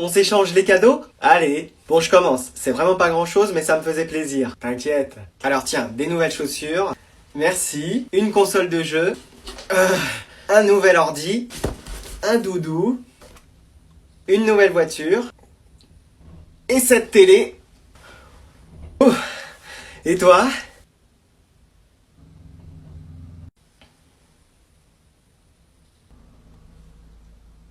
On s'échange les cadeaux? Allez. Bon, je commence. C'est vraiment pas grand chose, mais ça me faisait plaisir. T'inquiète. Alors tiens, des nouvelles chaussures. Merci. Une console de jeu. Un nouvel ordi. Un doudou. Une nouvelle voiture. Et cette télé. Ouh. Et toi?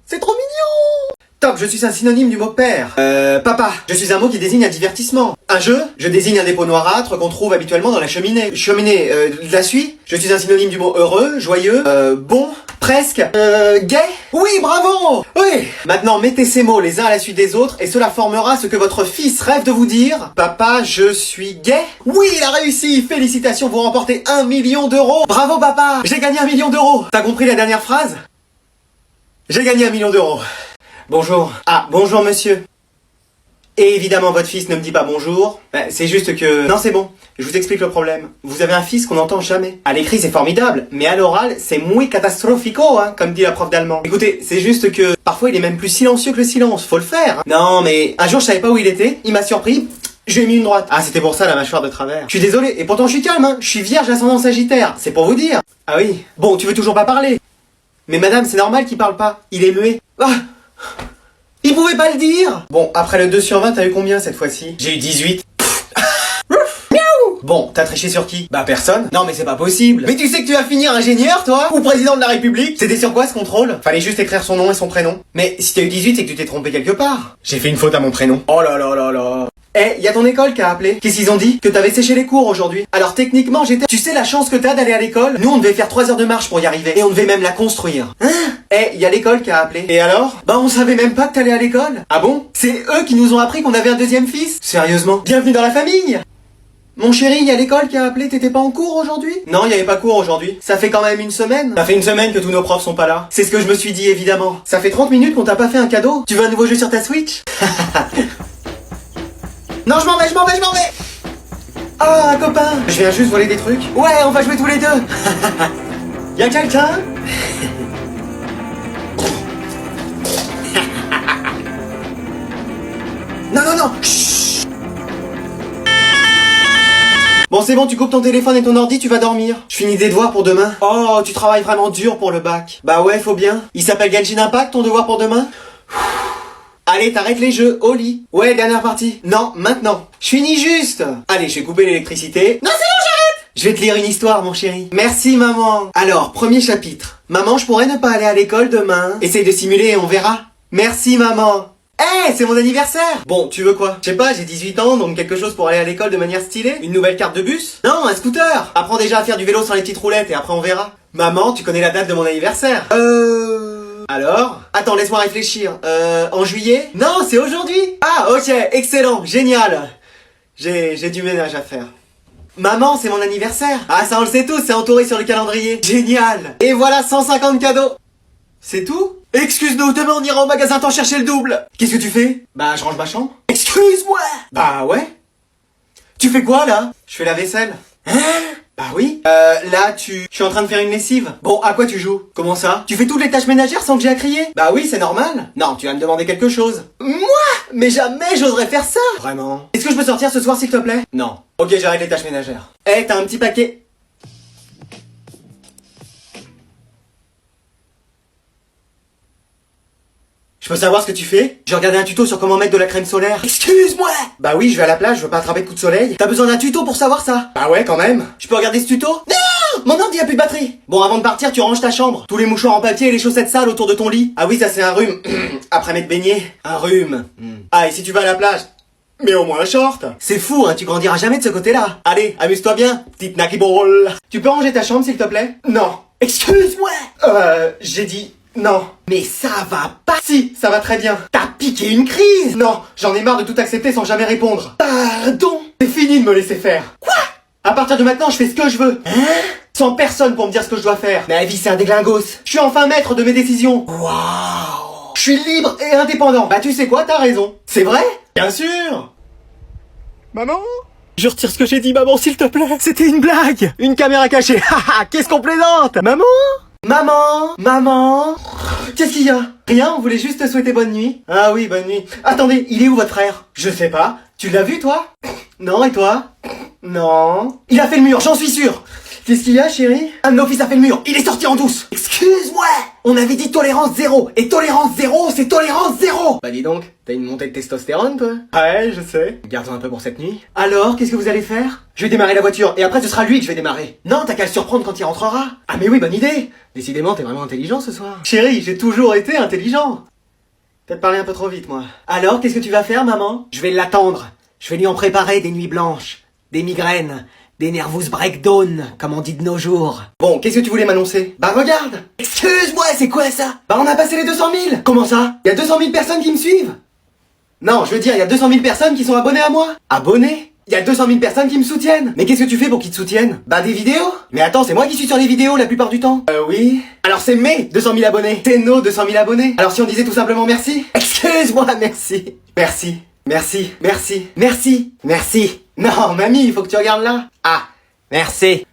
C'est trop mignon! Top, je suis un synonyme du mot père. Papa, je suis un mot qui désigne un divertissement. Un jeu, je désigne un dépôt noirâtre qu'on trouve habituellement dans la cheminée. Cheminée, de la suie, je suis un synonyme du mot heureux, joyeux, bon, presque, gay. Oui, bravo! Oui! Maintenant, mettez ces mots les uns à la suite des autres et cela formera ce que votre fils rêve de vous dire. Papa, je suis gay. Oui, il a réussi! Félicitations, vous remportez 1 million d'euros! Bravo papa! J'ai gagné 1 million d'euros! T'as compris la dernière phrase? J'ai gagné 1 million d'euros. Bonjour. Ah, bonjour monsieur. Et évidemment, votre fils ne me dit pas bonjour. C'est juste que... Non, c'est bon. Je vous explique le problème. Vous avez un fils qu'on n'entend jamais. À l'écrit, c'est formidable. Mais à l'oral, c'est muy catastrophico, hein, comme dit la prof d'allemand. Écoutez, c'est juste que... Parfois, il est même plus silencieux que le silence. Faut le faire. Hein. Non, mais... Un jour, je savais pas où il était. Il m'a surpris. Je lui ai mis une droite. Ah, c'était pour ça, la mâchoire de travers. Je suis désolé. Et pourtant, je suis calme, hein. Je suis vierge ascendant sagittaire. C'est pour vous dire. Ah oui. Bon, tu veux toujours pas parler. Mais madame, c'est normal qu'il parle pas. Il est muet. Ah! Il pouvait pas le dire! Bon, après le 2 sur 20, t'as eu combien cette fois-ci? J'ai eu 18. Bon, t'as triché sur qui? Bah personne. Non mais c'est pas possible. Mais tu sais que tu vas finir ingénieur toi? Ou président de la République? C'était sur quoi ce contrôle? Fallait juste écrire son nom et son prénom. Mais si t'as eu 18, c'est que tu t'es trompé quelque part. J'ai fait une faute à mon prénom. Oh là là là là. Eh, y a ton école qui a appelé. Qu'est-ce qu'ils ont dit? Que t'avais séché les cours aujourd'hui. Alors techniquement j'étais... Tu sais la chance que t'as d'aller à l'école? Nous on devait faire 3 heures de marche pour y arriver. Et on devait même la construire. Hein? Eh, y a l'école qui a appelé. Et alors? Bah on savait même pas que t'allais à l'école. Ah bon? C'est eux qui nous ont appris qu'on avait un deuxième fils? Sérieusement? Bienvenue dans la famille! Mon chéri, y a l'école qui a appelé, t'étais pas en cours aujourd'hui? Non, y avait pas cours aujourd'hui. Ça fait quand même une semaine. Ça fait une semaine que tous nos profs sont pas là. C'est ce que je me suis dit évidemment. Ça fait 30 minutes qu'on t'a pas fait un cadeau. Tu veux un nouveau jeu sur ta Switch? Non, je m'en vais. Ah, un copain. Je viens juste voler des trucs. Ouais, on va jouer tous les deux. Y'a quelqu'un? Non. Chut. Bon, c'est bon, tu coupes ton téléphone et ton ordi, tu vas dormir. Je finis des devoirs pour demain. Oh, tu travailles vraiment dur pour le bac. Bah ouais, faut bien. Il s'appelle Genshin Impact, ton devoir pour demain? Allez, t'arrêtes les jeux, au lit. Ouais, dernière partie. Non, maintenant. Je finis juste. Allez, je vais couper l'électricité. Non, c'est bon, j'arrête. Je vais te lire une histoire, mon chéri. Merci, maman. Alors, premier chapitre. Maman, je pourrais ne pas aller à l'école demain. Essaye de simuler et on verra. Merci, maman. Eh, c'est mon anniversaire. Bon, tu veux quoi? Je sais pas, j'ai 18 ans, donc quelque chose pour aller à l'école de manière stylée. Une nouvelle carte de bus? Non, un scooter. Apprends déjà à faire du vélo sans les petites roulettes et après on verra. Maman, tu connais la date de mon anniversaire? Alors? Attends, laisse-moi réfléchir. En juillet? Non, c'est aujourd'hui. Ah, ok, excellent, génial. J'ai du ménage à faire. Maman, c'est mon anniversaire. Ah, ça on le sait tous, c'est entouré sur le calendrier. Génial. Et voilà 150 cadeaux. C'est tout? Excuse-nous, demain on ira au magasin t'en chercher le double. Qu'est-ce que tu fais? Bah, je range ma chambre. Excuse-moi. Bah ouais. Tu fais quoi là? Je fais la vaisselle. Hein? Bah oui. Là je suis en train de faire une lessive. Bon, à quoi tu joues? Comment ça? Tu fais toutes les tâches ménagères sans que j'ai à crier? Bah oui, c'est normal. Non, tu vas me demander quelque chose. Moi? Mais jamais j'oserais faire ça. Vraiment? Est-ce que je peux sortir ce soir s'il te plaît? Non. Ok, j'arrête les tâches ménagères. Eh, t'as un petit paquet. Je peux savoir ce que tu fais? J'ai regardé un tuto sur comment mettre de la crème solaire. Excuse-moi! Bah oui, je vais à la plage, je veux pas attraper de coup de soleil. T'as besoin d'un tuto pour savoir ça? Bah ouais, quand même. Je peux regarder ce tuto? Non! Mon ordi a plus de batterie. Bon, avant de partir, tu ranges ta chambre. Tous les mouchoirs en papier et les chaussettes sales autour de ton lit. Ah oui, ça c'est un rhume. Après m'être baigné. Un rhume. Ah, et si tu vas à la plage? Mais au moins un short. C'est fou, hein, tu grandiras jamais de ce côté-là. Allez, amuse-toi bien, petite Naki Ball. Tu peux ranger ta chambre, s'il te plaît? Non. Excuse-moi! J'ai dit... Non. Mais ça va pas. Si, ça va très bien. T'as piqué une crise. Non, j'en ai marre de tout accepter sans jamais répondre. Pardon. C'est fini de me laisser faire. Quoi? À partir de maintenant, je fais ce que je veux. Hein? Sans personne pour me dire ce que je dois faire. Ma vie, c'est un déglingos. Je suis enfin maître de mes décisions. Waouh. Je suis libre et indépendant. Bah tu sais quoi, t'as raison. C'est vrai? Bien sûr. Maman? Je retire ce que j'ai dit, maman, s'il te plaît. C'était une blague. Une caméra cachée. Haha, qu'est-ce qu'on plaisante? Maman? Maman! Maman! Qu'est-ce qu'il y a? Rien, on voulait juste te souhaiter bonne nuit. Ah oui, bonne nuit. Attendez, il est où votre frère? Je sais pas. Tu l'as vu, toi? Non, et toi? Non. Il a fait le mur, j'en suis sûr. Qu'est-ce qu'il y a, chérie? Un de nos fils a fait le mur, il est sorti en douce. Excuse-moi! On avait dit tolérance zéro. Et tolérance zéro, c'est tolérance zéro. Bah dis donc, t'as une montée de testostérone, toi? Ouais, je sais. Garde-en un peu pour cette nuit. Alors, qu'est-ce que vous allez faire? Je vais démarrer la voiture, et après ce sera lui que je vais démarrer. Non, t'as qu'à le surprendre quand il rentrera. Ah mais oui, bonne idée. Décidément, t'es vraiment intelligent ce soir. Chérie, j'ai toujours été intelligent. Peut-être parler un peu trop vite, moi. Alors, qu'est-ce que tu vas faire, maman? Je vais l'attendre. Je vais lui en préparer des nuits blanches, des migraines, des nervous breakdown, comme on dit de nos jours. Bon, qu'est-ce que tu voulais m'annoncer? Bah regarde! Excuse-moi, c'est quoi ça? Bah on a passé les 200 000! Comment ça? Y a 200 000 personnes qui me suivent? Non, je veux dire, y a 200 000 personnes qui sont abonnées à moi. Abonnées? Y a 200 000 personnes qui me soutiennent. Mais qu'est-ce que tu fais pour qu'ils te soutiennent? Bah des vidéos. Mais attends, c'est moi qui suis sur les vidéos la plupart du temps. Oui. Alors c'est mes 200 000 abonnés. C'est nos 200 000 abonnés. Alors si on disait tout simplement merci? Excuse-moi, merci. Merci. Merci. Merci. Merci. Merci. Non, mamie, il faut que tu regardes là. Ah, merci.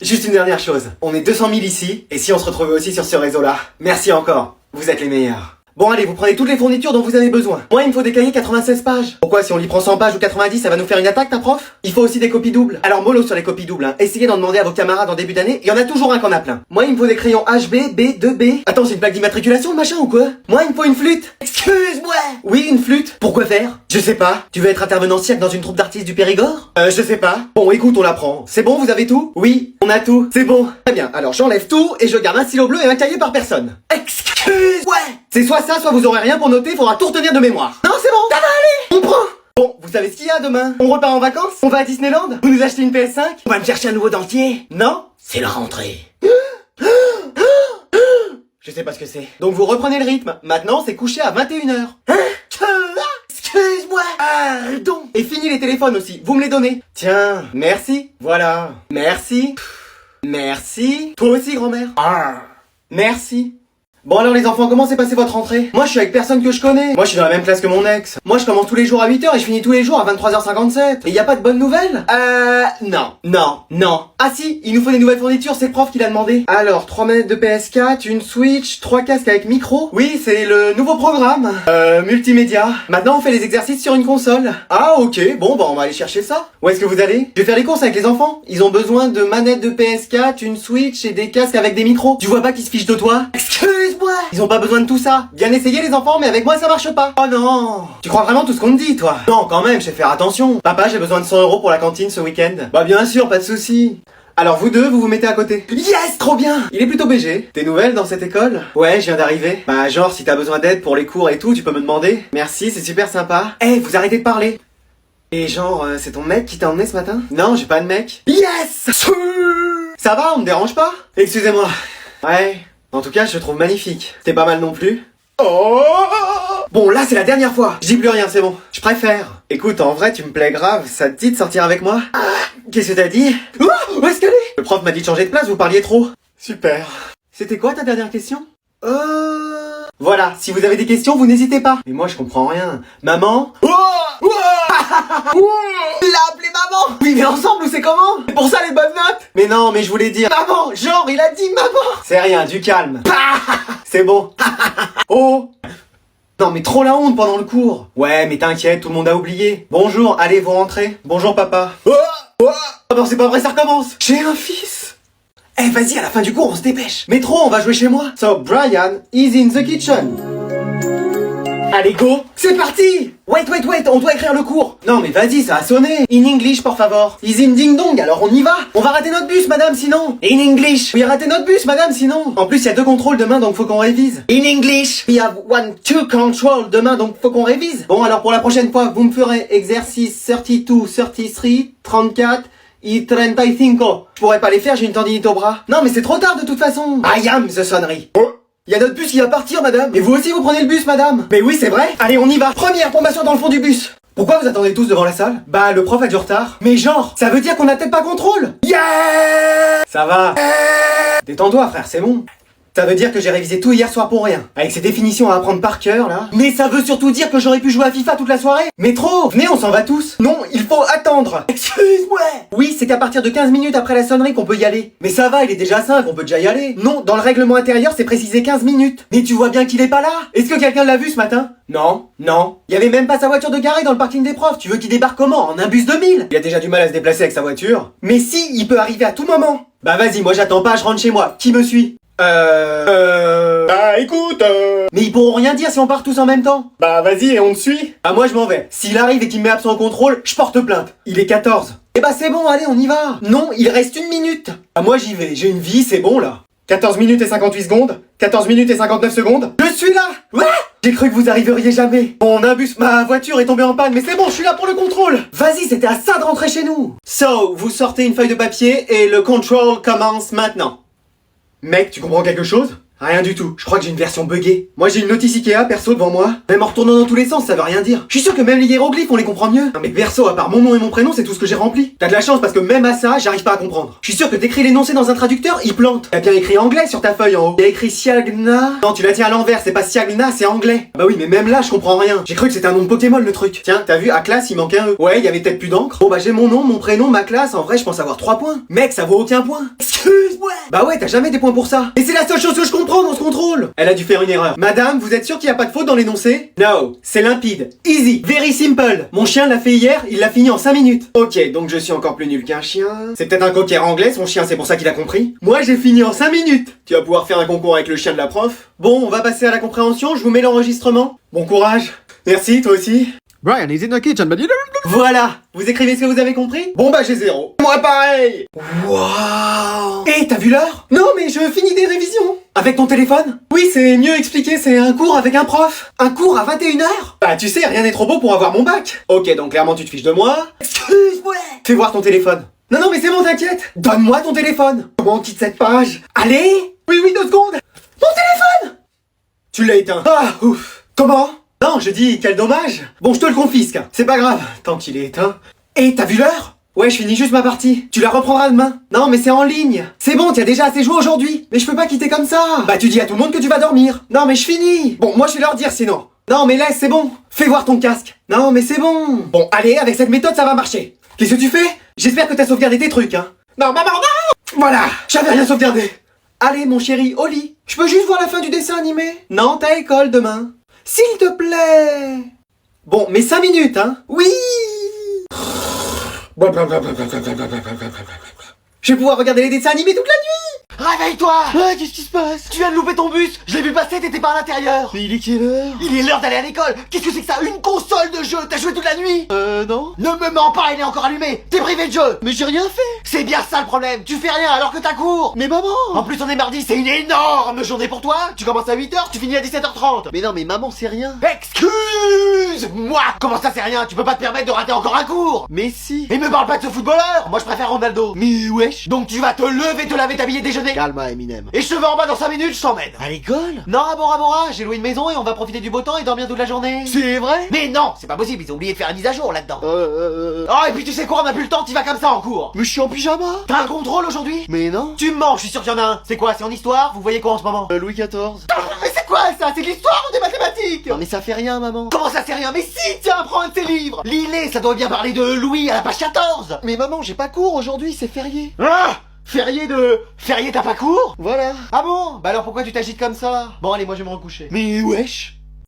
Juste une dernière chose. On est 200 000 ici, et si on se retrouvait aussi sur ce réseau-là? Merci encore. Vous êtes les meilleurs. Bon allez, vous prenez toutes les fournitures dont vous avez besoin. Moi, il me faut des cahiers 96 pages. Pourquoi, si on lit prend 100 pages ou 90, ça va nous faire une attaque, ta prof? Il faut aussi des copies doubles. Alors mollo sur les copies doubles, hein. Essayez d'en demander à vos camarades en début d'année, il y en a toujours un qu'on a plein. Moi, il me faut des crayons HB, B, 2B. Attends, c'est une plaque d'immatriculation, le machin, ou quoi? Moi, il me faut une flûte. Excuse-moi. Oui, une flûte. Pourquoi faire? Je sais pas. Tu veux être intervenant cirque dans une troupe d'artistes du Périgord? Je sais pas. Bon, écoute, on l'apprend. C'est bon, vous avez tout? Oui, on a tout. C'est bon. Très bien, alors j'enlève tout, et je garde un stylo bleu et un cahier par personne. Ouais. C'est soit ça, soit vous aurez rien pour noter, faudra tout retenir de mémoire. Non, c'est bon, ça va aller. On prend. Bon, vous savez ce qu'il y a demain? On repart en vacances? On va à Disneyland? Vous nous achetez une PS5? On va me chercher un nouveau dentier? Non? C'est la rentrée. Je sais pas ce que c'est. Donc vous reprenez le rythme. Maintenant, c'est couché à 21h. Hein? Excuse-moi. Pardon. Et fini les téléphones aussi. Vous me les donnez. Tiens, merci. Voilà. Merci. Merci. Toi aussi, grand-mère. Merci. Bon alors les enfants, comment s'est passée votre rentrée? Moi je suis avec personne que je connais. Moi je suis dans la même classe que mon ex. Moi je commence tous les jours à 8h et je finis tous les jours à 23h57. Et y a pas de bonnes nouvelles? Non. Non. Ah si, il nous faut des nouvelles fournitures, c'est le prof qui l'a demandé. Alors, 3 manettes de PS4, une Switch, 3 casques avec micro. Oui, c'est le nouveau programme. Multimédia. Maintenant on fait les exercices sur une console. Ah ok, bon bah on va aller chercher ça. Où est-ce que vous allez? Je vais faire les courses avec les enfants. Ils ont besoin de manettes de PS4, une Switch et des casques avec des micros. Tu vois pas qu'ils se fichent de toi? Excuse-moi. Ils ont pas besoin de tout ça. Bien essayé les enfants, mais avec moi ça marche pas. Oh non. Tu crois vraiment tout ce qu'on te dit, toi? Non, quand même, je sais faire attention. Papa, j'ai besoin de 100 € pour la cantine ce week-end. Bah bien sûr, pas de souci. Alors vous deux, vous vous mettez à côté. Yes, trop bien. Il est plutôt BG. T'es nouvelle dans cette école? Ouais, je viens d'arriver. Bah genre, si t'as besoin d'aide pour les cours et tout, tu peux me demander. Merci, c'est super sympa. Eh, vous arrêtez de parler. Et genre, c'est ton mec qui t'a emmené ce matin? Non, j'ai pas de mec. Yes. Ça va, on me dérange pas? Excusez-moi. Ouais. En tout cas, je te trouve magnifique. T'es pas mal non plus. Oh. Bon, là, c'est la dernière fois. Je dis plus rien, c'est bon. Je préfère. Écoute, en vrai, tu me plais grave. Ça te dit de sortir avec moi? Qu'est-ce que t'as dit? Oh, où est-ce qu'elle est? Le prof m'a dit de changer de place, vous parliez trop. Super. C'était quoi ta dernière question? Voilà, si vous avez des questions, vous n'hésitez pas. Mais moi, je comprends rien. Maman? Il l'a appelé maman. Oui, mais ensemble, ou c'est comment? C'est pour ça les bonnes notes. Mais non, mais je voulais dire maman. Genre, il a dit maman. C'est rien, du calme. C'est bon. Oh. Non, mais trop la honte pendant le cours. Ouais, mais t'inquiète, tout le monde a oublié. Bonjour, allez, vous rentrez. Bonjour, papa. Oh non, c'est pas vrai, ça recommence. J'ai un fils. Eh, vas-y, à la fin du cours, on se dépêche. Métro, on va jouer chez moi. So, Brian is in the kitchen. Allez, go. C'est parti. Wait, on doit écrire le cours. Non, mais vas-y, ça a sonné. In English, por favor. Is in ding dong, alors on y va. On va rater notre bus, madame, sinon. In English. Oui, rater notre bus, madame, sinon. En plus, il y a 2 contrôles demain, donc faut qu'on révise. In English. We have 2 control demain, donc faut qu'on révise. Bon, alors pour la prochaine fois, vous me ferez exercice 32, 33, 34... et 35. Je pourrais pas les faire, j'ai une tendinite au bras. Non, mais c'est trop tard de toute façon. I am the sonnerie. Il y a notre bus qui va partir, madame. Et vous aussi, vous prenez le bus, madame. Mais oui, c'est vrai. Allez, on y va. Première, pour m'asseoir dans le fond du bus. Pourquoi vous attendez tous devant la salle? Bah, le prof a du retard. Mais genre, ça veut dire qu'on a peut-être pas contrôle. Yeah. Ça va. Détends-toi, frère, c'est bon. Ça veut dire que j'ai révisé tout hier soir pour rien. Avec ces définitions à apprendre par cœur, là. Mais ça veut surtout dire que j'aurais pu jouer à FIFA toute la soirée. Mais trop! Venez, on s'en va tous. Non, il faut attendre. Excuse-moi! Oui, c'est qu'à partir de 15 minutes après la sonnerie qu'on peut y aller. Mais ça va, il est déjà 5, on peut déjà y aller. Non, dans le règlement intérieur, c'est précisé 15 minutes. Mais tu vois bien qu'il est pas là. Est-ce que quelqu'un l'a vu ce matin? Non, non. Il y avait même pas sa voiture de garée dans le parking des profs. Tu veux qu'il débarque comment? En un bus 2000? Il a déjà du mal à se déplacer avec sa voiture. Mais si, il peut arriver à tout moment. Bah vas-y, moi j'attends pas, je rentre chez moi. Qui me suit? Bah écoute, Mais ils pourront rien dire si on part tous en même temps. Bah vas-y et on te suit. Ah moi je m'en vais. S'il arrive et qu'il me met absent au contrôle, je porte plainte. Il est 14. Eh bah c'est bon, allez on y va. Non, il reste 1 minute. Ah moi j'y vais, j'ai une vie, c'est bon là. 14 minutes et 58 secondes. 14 minutes et 59 secondes. Je suis là. Ouais. J'ai cru que vous arriveriez jamais. Mon imbus, ma voiture est tombée en panne, mais c'est bon, je suis là pour le contrôle. Vas-y, c'était à ça de rentrer chez nous. So, vous sortez une feuille de papier et le control commence maintenant. Mec, tu comprends quelque chose? Rien du tout, je crois que j'ai une version buggée. Moi j'ai une notice Ikea perso devant moi. Même en retournant dans tous les sens, ça veut rien dire. Je suis sûr que même les hiéroglyphes on les comprend mieux. Non mais perso, à part mon nom et mon prénom, c'est tout ce que j'ai rempli. T'as de la chance parce que même à ça, j'arrive pas à comprendre. Je suis sûr que t'écris l'énoncé dans un traducteur, il plante. T'as bien écrit anglais sur ta feuille en haut. T'as écrit Siagna. Non, tu la tiens à l'envers, c'est pas Siagna, c'est anglais. Bah oui, mais même là, je comprends rien. J'ai cru que c'était un nom de Pokémon le truc. Tiens, t'as vu, à classe, il manque un E. Ouais, il y avait peut-être plus d'encre. Bon bah j'ai mon nom, mon prénom, ma classe, en vrai, je pense avoir 3 points. Mec, ça vaut aucun point. Excuse-moi. Bah ouais, t'as jamais des points pour ça. Et c'est la seule chose que je comprends dans ce contrôle. Elle a dû faire une erreur. Madame, vous êtes sûre qu'il n'y a pas de faute dans l'énoncé? No, c'est limpide. Easy, very simple. Mon chien l'a fait hier, il l'a fini en 5 minutes. Ok, donc je suis encore plus nul qu'un chien. C'est peut-être un cocker anglais, son chien, c'est pour ça qu'il a compris. Moi, j'ai fini en 5 minutes. Tu vas pouvoir faire un concours avec le chien de la prof. Bon, on va passer à la compréhension, je vous mets l'enregistrement. Bon courage. Merci, toi aussi. Brian is in the kitchen, but you don't... Voilà, vous écrivez ce que vous avez compris? Bon bah j'ai 0. Moi pareil. Waouh. Eh, t'as vu l'heure? Non, mais je finis des révisions. Avec ton téléphone? Oui, c'est mieux expliqué, c'est un cours avec un prof. Un cours à 21h? Bah tu sais, rien n'est trop beau pour avoir mon bac. Ok, donc clairement tu te fiches de moi. Excuse-moi. Fais voir ton téléphone. Non, non, mais c'est bon, t'inquiète. Donne-moi ton téléphone. Comment on quitte cette page? Allez. Oui, 2 secondes. Mon téléphone. Tu l'as éteint. Ah, ouf. Comment? Non, je dis, quel dommage. Bon, je te le confisque. C'est pas grave, tant qu'il est éteint. Et t'as vu l'heure? Ouais, je finis juste ma partie. Tu la reprendras demain. Non, mais c'est en ligne. C'est bon, tu as déjà assez joué aujourd'hui. Mais je peux pas quitter comme ça. Bah, tu dis à tout le monde que tu vas dormir. Non, mais je finis. Bon, moi, je vais leur dire sinon. Non, mais laisse, c'est bon. Fais voir ton casque. Non, mais c'est bon. Bon, allez, avec cette méthode, ça va marcher. Qu'est-ce que tu fais? J'espère que t'as sauvegardé tes trucs, hein. Non, maman, non. Voilà, j'avais rien sauvegardé. Allez, mon chéri, au lit. Je peux juste voir la fin du dessin animé? Non, t'as école demain. S'il te plaît. Bon, mais 5 minutes, hein. Oui. Je vais pouvoir regarder les dessins animés toute la nuit. Réveille-toi. Qu'est-ce qui se passe? Tu viens de louper ton bus. Je l'ai vu passer, t'étais pas à l'intérieur. Mais il est quelle heure? Il est l'heure d'aller à l'école. Qu'est-ce que c'est que ça? Une console de jeu? T'as joué toute la nuit? Non. Ne me mens pas, elle est encore allumée. T'es privé de jeu. Mais j'ai rien fait. C'est bien ça le problème. Tu fais rien alors que t'as cours. Mais maman. En plus on est mardi, c'est une énorme journée pour toi. Tu commences à 8h, tu finis à 17h30. Mais non, mais maman, c'est rien. Excuse-moi. Comment ça c'est rien? Tu peux pas te permettre de rater encore un cours. Mais si. Et me parle pas de ce footballeur. Moi je préfère Ronaldo. Mais wesh. Donc tu vas te lever, te laver, t'habiller, déjeuner. Calme, Eminem. Et je te vais en bas dans 5 minutes, je t'emmène. À l'école? Non, à Bora Bora, j'ai loué une maison et on va profiter du beau temps et dormir toute la journée. C'est vrai? Mais non, c'est pas possible, ils ont oublié de faire une mise à jour là-dedans. Oh, et puis tu sais quoi, on a plus le temps, tu vas comme ça en cours. Mais je suis en pyjama. T'as un contrôle aujourd'hui? Mais non. Tu me mens, je suis sûr qu'il y en a un. C'est quoi, c'est en histoire? Vous voyez quoi en ce moment? Louis XIV. Mais c'est quoi ça? C'est de l'histoire ou des mathématiques? Non mais ça fait rien, maman. Comment ça fait rien? Mais si, tiens, prends un de tes livres. Lis-les, ça doit bien parler de Louis à la page 14. Mais maman, j'ai pas cours aujourd'hui, c'est férié. Ah! Férié, t'as pas cours? Voilà. Ah bon? Bah alors pourquoi tu t'agites comme ça? Bon allez, moi je vais me recoucher. Mais wesh.